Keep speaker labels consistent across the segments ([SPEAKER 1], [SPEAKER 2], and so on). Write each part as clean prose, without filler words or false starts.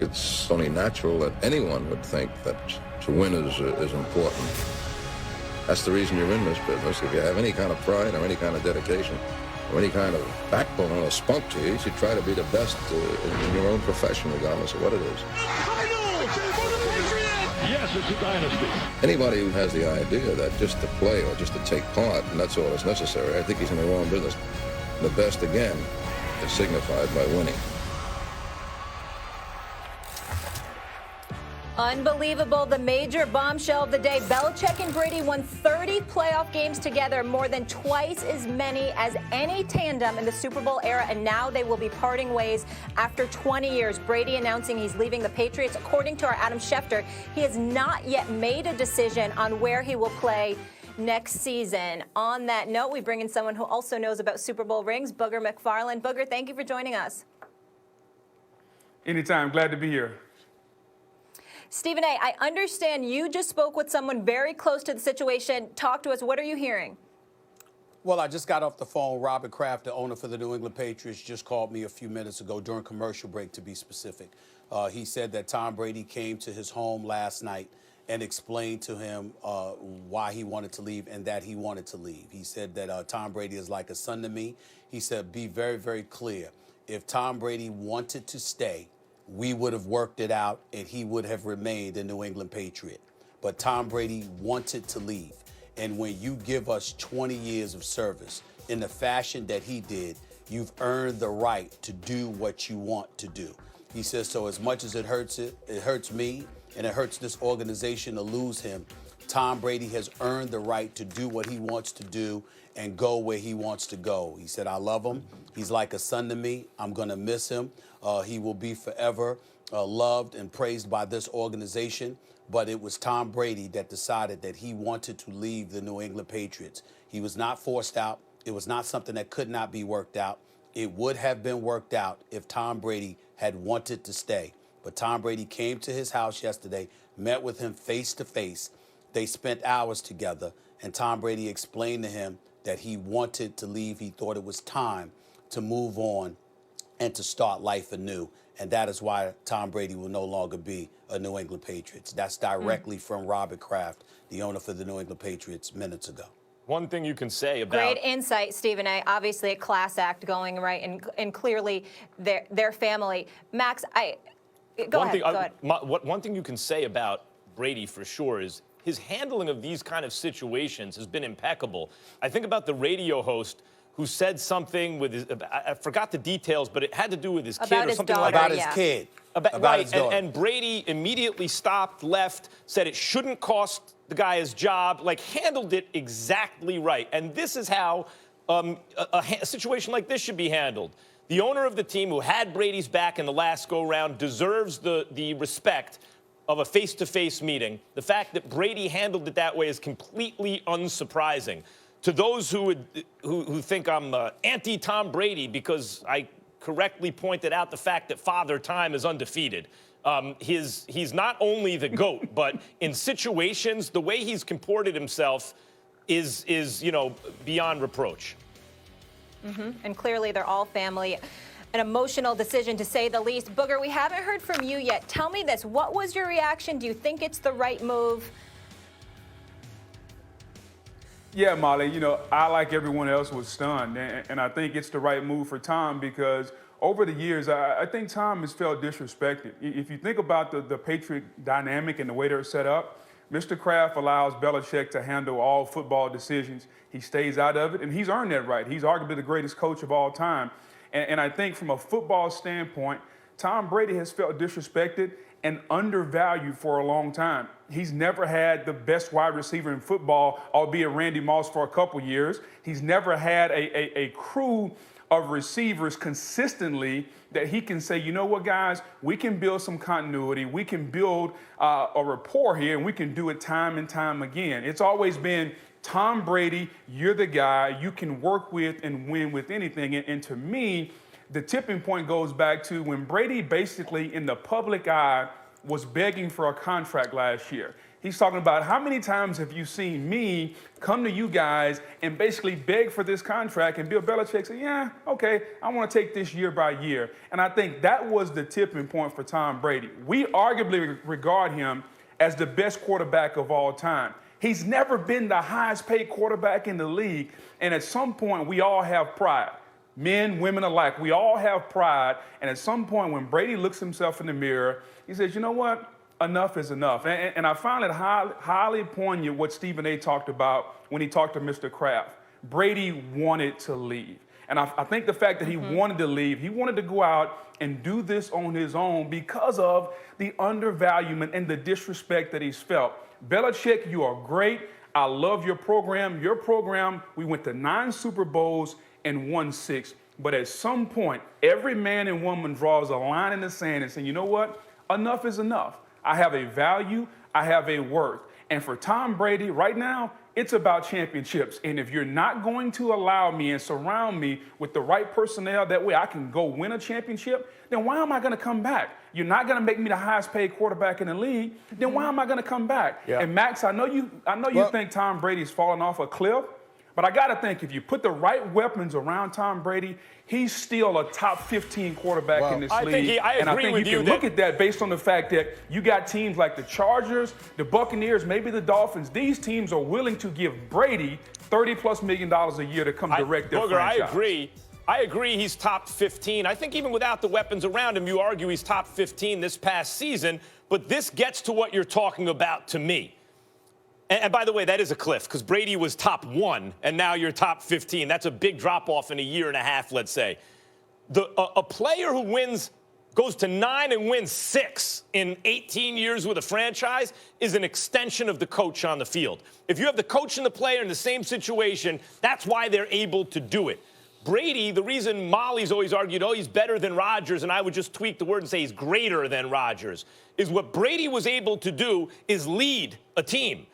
[SPEAKER 1] It's only natural that anyone would think that to win is important. That's the reason you're in this business. If you have any kind of pride or any kind of dedication or any kind of backbone or spunk to you, you should try to be the best in your own profession, regardless of what it is.
[SPEAKER 2] Yes, it's a dynasty.
[SPEAKER 1] Anybody who has the idea that just to play or just to take part, and that's all that's necessary, I think he's in the wrong business. The best, again, is signified by winning.
[SPEAKER 3] Unbelievable. The major bombshell of the day. Belichick and Brady won 30 playoff games together, more than twice as many as any tandem in the Super Bowl era, and now they will be parting ways after 20 years. Brady announcing he's leaving the Patriots. According to our Adam Schefter, he has not yet made a decision on where he will play next season. On that note, we bring in someone who also knows about Super Bowl rings, Booger McFarland. Booger, thank you for joining us.
[SPEAKER 4] Anytime. Glad to be here.
[SPEAKER 3] Stephen A., I understand you just spoke with someone very close to the situation. Talk to us. What are you hearing?
[SPEAKER 5] Well, I just got off the phone. Robert Kraft, the owner for the New England Patriots, just called me a few minutes ago during commercial break, to be specific. He said that Tom Brady came to his home last night and explained to him why he wanted to leave and that he wanted to leave. He said that Tom Brady is like a son to me. He said, be very, very clear. If Tom Brady wanted to stay, we would have worked it out and he would have remained a New England Patriot. But Tom Brady wanted to leave. And when you give us 20 years of service in the fashion that he did, you've earned the right to do what you want to do. He says, so as much as it hurts me and it hurts this organization to lose him, Tom Brady has earned the right to do what he wants to do and go where he wants to go. He said, I love him. He's like a son to me. I'm going to miss him. He will be forever loved and praised by this organization. But it was Tom Brady that decided that he wanted to leave the New England Patriots. He was not forced out. It was not something that could not be worked out. It would have been worked out if Tom Brady had wanted to stay. But Tom Brady came to his house yesterday, met with him face to face. They spent hours together, and Tom Brady explained to him that he wanted to leave. He thought it was time to move on and to start life anew. And that is why Tom Brady will no longer be a New England Patriots. That's directly from Robert Kraft, the owner for the New England Patriots, minutes ago.
[SPEAKER 6] One thing you can say about...
[SPEAKER 3] Great insight, Stephen A. Obviously a class act going right, and clearly their family. Max, go ahead.
[SPEAKER 6] One thing you can say about Brady for sure is his handling of these kind of situations has been impeccable. I think about the radio host who said something with his, I forgot the details, but it had to do with his kid or something like that.
[SPEAKER 5] About his kid.
[SPEAKER 6] About his daughter. And Brady immediately stopped, left, said it shouldn't cost the guy his job, like handled it exactly right. And this is how a situation like this should be handled. The owner of the team who had Brady's back in the last go-round deserves the respect of a face-to-face meeting. The fact that Brady handled it that way is completely unsurprising. To those who think I'm anti-Tom Brady because I correctly pointed out the fact that Father Time is undefeated. He's not only the GOAT, but in situations, the way he's comported himself is beyond reproach.
[SPEAKER 3] Mm-hmm. And clearly they're all family. An emotional decision, to say the least. Booger, we haven't heard from you yet. Tell me this. What was your reaction? Do you think it's the right move?
[SPEAKER 4] Yeah, Molly, I, like everyone else, was stunned. And I think it's the right move for Tom because over the years, I think Tom has felt disrespected. If you think about the Patriot dynamic and the way they're set up, Mr. Kraft allows Belichick to handle all football decisions. He stays out of it, and he's earned that right. He's arguably the greatest coach of all time. And I think from a football standpoint, Tom Brady has felt disrespected and undervalued for a long time. He's never had the best wide receiver in football, albeit Randy Moss for a couple years. He's never had a crew of receivers consistently that he can say, you know what, guys, we can build some continuity. We can build a rapport here, and we can do it time and time again. It's always been Tom Brady, you're the guy you can work with and win with anything. And to me, the tipping point goes back to when Brady basically in the public eye was begging for a contract last year. He's talking about how many times have you seen me come to you guys and basically beg for this contract, and Bill Belichick said, yeah, okay, I want to take this year by year. And I think that was the tipping point for Tom Brady. We arguably regard him as the best quarterback of all time. He's never been the highest paid quarterback in the league, and at some point we all have pride. Men, women alike, we all have pride, and at some point when Brady looks himself in the mirror, he says, you know what? Enough is enough. And I found it highly poignant what Stephen A. talked about when he talked to Mr. Kraft. Brady wanted to leave. And I think the fact that he wanted to leave, he wanted to go out and do this on his own because of the undervaluement and the disrespect that he's felt. Belichick, you are great. I love your program. Your program, we went to 9 Super Bowls and won 6. But at some point, every man and woman draws a line in the sand and says, you know what? Enough is enough. I have a value, I have a worth. And for Tom Brady, right now, it's about championships. And if you're not going to allow me and surround me with the right personnel, that way I can go win a championship, then why am I going to come back? You're not going to make me the highest paid quarterback in the league, then why am I going to come back? Yeah. And Max, I know you think Tom Brady's falling off a cliff, but I got to think if you put the right weapons around Tom Brady, he's still a top 15 quarterback in this league.
[SPEAKER 6] I agree with
[SPEAKER 4] you can look at that based on the fact that you got teams like the Chargers, the Buccaneers, maybe the Dolphins. These teams are willing to give Brady $30+ million a year to come direct their franchise.
[SPEAKER 6] I agree he's top 15. I think even without the weapons around him, you argue he's top 15 this past season. But this gets to what you're talking about to me. And by the way, that is a cliff because Brady was top 1 and now you're top 15. That's a big drop off in a year and a half, let's say. A player who goes to 9 and wins 6 in 18 years with a franchise is an extension of the coach on the field. If you have the coach and the player in the same situation, that's why they're able to do it. Brady, the reason Molly's always argued, oh, he's better than Rodgers, and I would just tweak the word and say he's greater than Rodgers, is what Brady was able to do is lead a team.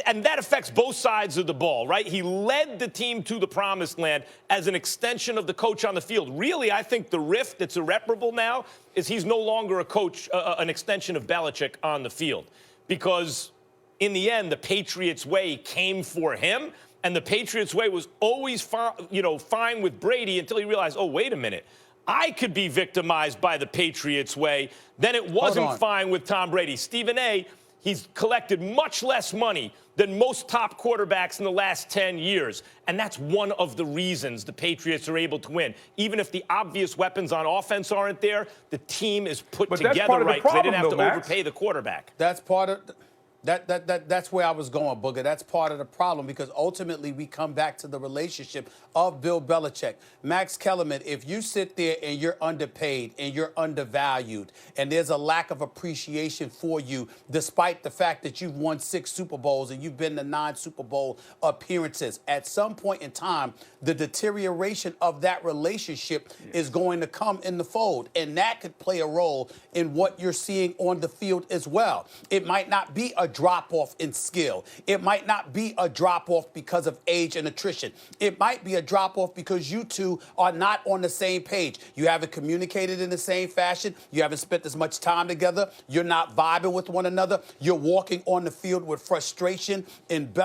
[SPEAKER 6] And that affects both sides of the ball, right? He led the team to the promised land as an extension of the coach on the field. Really, I think the rift that's irreparable now is he's no longer a coach, an extension of Belichick on the field. Because in the end, the Patriots way came for him, and the Patriots way was always fine with Brady until he realized, oh, wait a minute. I could be victimized by the Patriots way. Then it wasn't fine with Tom Brady. Stephen A., he's collected much less money than most top quarterbacks in the last 10 years. And that's one of the reasons the Patriots are able to win. Even if the obvious weapons on offense aren't there, the team is put together right because they didn't have to overpay the quarterback.
[SPEAKER 5] That's part of that's where I was going, Booger. That's part of the problem because ultimately we come back to the relationship of Bill Belichick. Max Kellerman, if you sit there and you're underpaid and you're undervalued and there's a lack of appreciation for you despite the fact that you've won 6 Super Bowls and you've been to 9 Super Bowl appearances, at some point in time, the deterioration of that relationship is going to come in the fold. And that could play a role in what you're seeing on the field as well. It might not be a drop-off in skill. It might not be a drop-off because of age and attrition. It might be a drop-off because you two are not on the same page. You haven't communicated in the same fashion. You haven't spent as much time together. You're not vibing with one another. You're walking on the field with frustration and,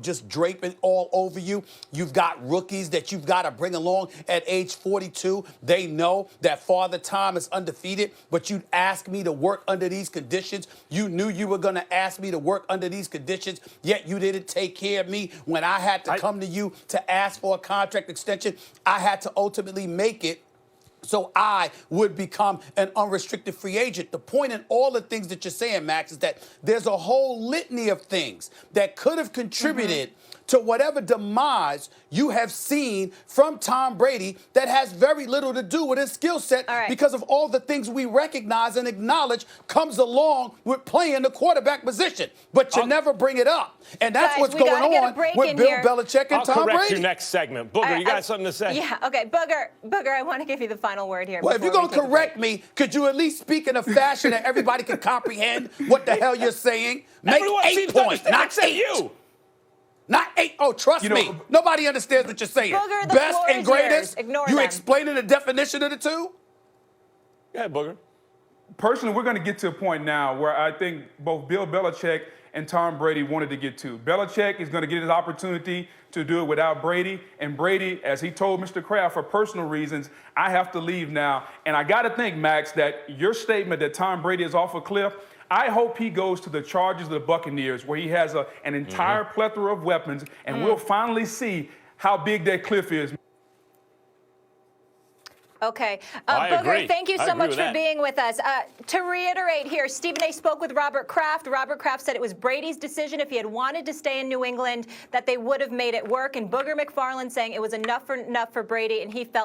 [SPEAKER 5] just draping all over you. You've got rookies that you've got to bring along at age 42. They know that Father Time is undefeated, but you'd ask me to work under these conditions. You knew you were going to ask me to work under these conditions, yet you didn't take care of me when I had to come to you to ask for a contract extension. I had to ultimately make it so I would become an unrestricted free agent. The point in all the things that you're saying, Max, is that there's a whole litany of things that could have contributed to whatever demise you have seen from Tom Brady that has very little to do with his skill set because of all the things we recognize and acknowledge comes along with playing the quarterback position. But you never bring it up. And that's what's going on with Bill Belichick and Tom Brady.
[SPEAKER 6] I'll correct you next segment. Booger, you got something to say?
[SPEAKER 3] Yeah, okay. Booger, I want to give you the final word here.
[SPEAKER 5] Well, if you're going to correct me, could you at least speak in a fashion that everybody can comprehend what the hell you're saying? Make 8 points, not 8.
[SPEAKER 6] You.
[SPEAKER 5] Not 8. Oh, trust me. Nobody understands what you're saying.
[SPEAKER 3] Booger, the
[SPEAKER 5] best
[SPEAKER 3] floor
[SPEAKER 5] and
[SPEAKER 3] is
[SPEAKER 5] greatest.
[SPEAKER 3] Ignore
[SPEAKER 5] you
[SPEAKER 3] them.
[SPEAKER 5] explaining the definition of the two?
[SPEAKER 6] Yeah, Booger.
[SPEAKER 4] personally, we're going to get to a point now where I think both Bill Belichick and Tom Brady wanted to get to. Belichick is going to get his opportunity to do it without Brady. And Brady, as he told Mr. Kraft, for personal reasons, I have to leave now. And I got to think, Max, that your statement that Tom Brady is off a cliff, I hope he goes to the Chargers of the Buccaneers, where he has an entire plethora of weapons, and we'll finally see how big that cliff is.
[SPEAKER 3] Okay.
[SPEAKER 6] I
[SPEAKER 3] Booger,
[SPEAKER 6] agree.
[SPEAKER 3] thank you
[SPEAKER 6] I
[SPEAKER 3] so
[SPEAKER 6] agree
[SPEAKER 3] much
[SPEAKER 6] with
[SPEAKER 3] for
[SPEAKER 6] that.
[SPEAKER 3] being with us. To reiterate here, Stephen A. spoke with Robert Kraft. Robert Kraft said it was Brady's decision. If he had wanted to stay in New England, that they would have made it work. And Booger McFarland saying it was enough for Brady, and he felt